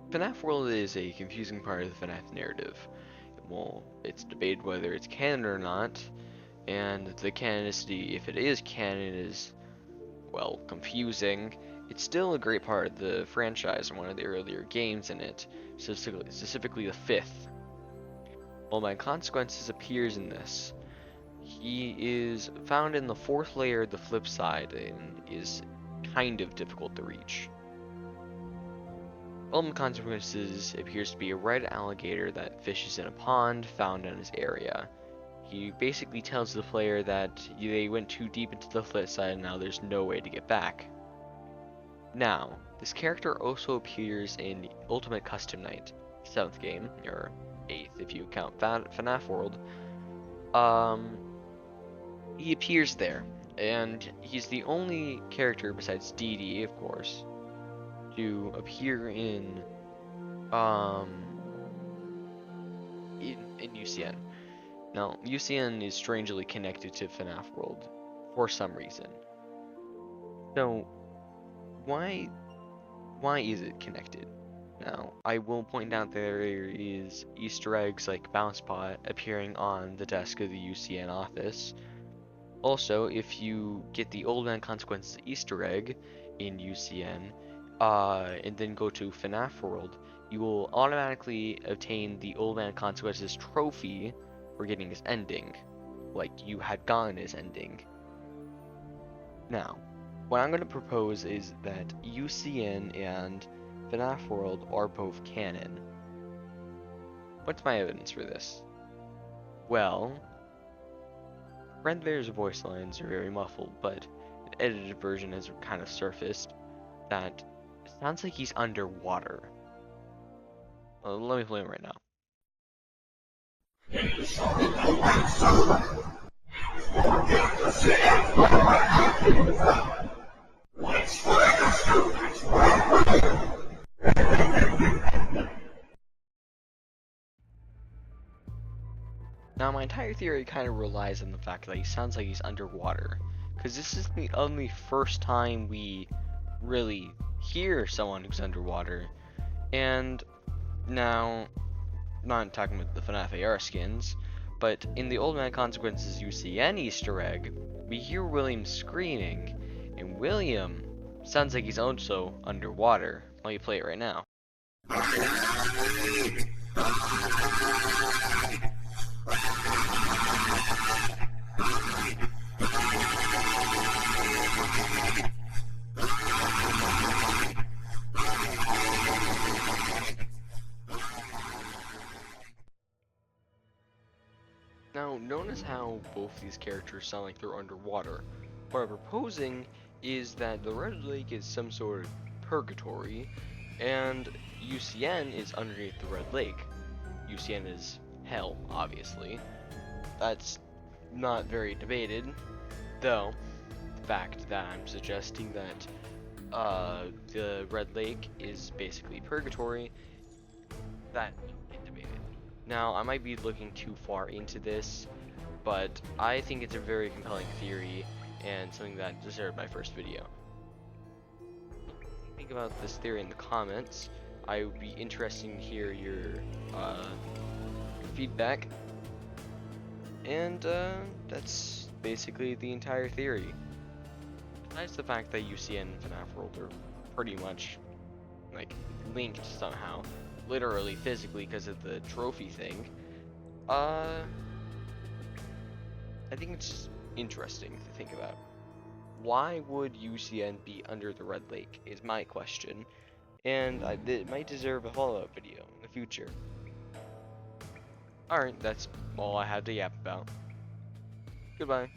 FNAF World is a confusing part of the FNAF narrative. Well, it's debated whether it's canon or not, and the canonicity, if it is canon, is, well, confusing. It's still a great part of the franchise and one of the earlier games in it, specifically the fifth. Well, my consequences appears in this. He is found in the fourth layer of the flip side and is kind of difficult to reach. Ultimate Consequences appears to be a red alligator that fishes in a pond found in his area. He basically tells the player that they went too deep into the flip side and now there's no way to get back. Now, this character also appears in Ultimate Custom Night, 7th game, or 8th if you count FNAF World. He appears there, and he's the only character besides Dee Dee, of course, to appear in UCN. Now, UCN is strangely connected to FNAF World for some reason. So, why is it connected? Now, I will point out there is Easter eggs like Bounce Pot appearing on the desk of the UCN office. Also, if you get the Old Man Consequences Easter egg in UCN, and then go to FNAF World, you will automatically obtain the Old Man Consequences trophy for getting his ending, like you had gotten his ending. Now, what I'm going to propose is that UCN and FNAF World are both canon. What's my evidence for this? Well, Red Bear's voice lines are very muffled, but an edited version has kind of surfaced that it sounds like he's underwater. Let me play him right now. Now, my entire theory kind of relies on the fact that he sounds like he's underwater, because this is the only first time we really hear someone who's underwater. And now, not talking about the FNAF AR skins, but in the Old Man Consequences UCN Easter egg, we hear William screaming, and William sounds like he's also underwater. Let me play it right now. Now, notice how both these characters sound like they're underwater. What I'm proposing is that the Red Lake is some sort of purgatory, and UCN is underneath the Red Lake. UCN is hell, obviously. That's not very debated, though the fact that I'm suggesting that the Red Lake is basically purgatory, that can't be debated. Now, I might be looking too far into this, but I think it's a very compelling theory and something that deserved my first video. Think about this theory in the comments. I would be interested to hear your feedback. And that's basically the entire theory. Besides the fact that UCN and FNAF World are pretty much like linked somehow, literally physically because of the trophy thing, I think it's interesting to think about. Why would UCN be under the Red Lake is my question, and it might deserve a follow-up video in the future. Alright, that's all I had to yap about. Goodbye.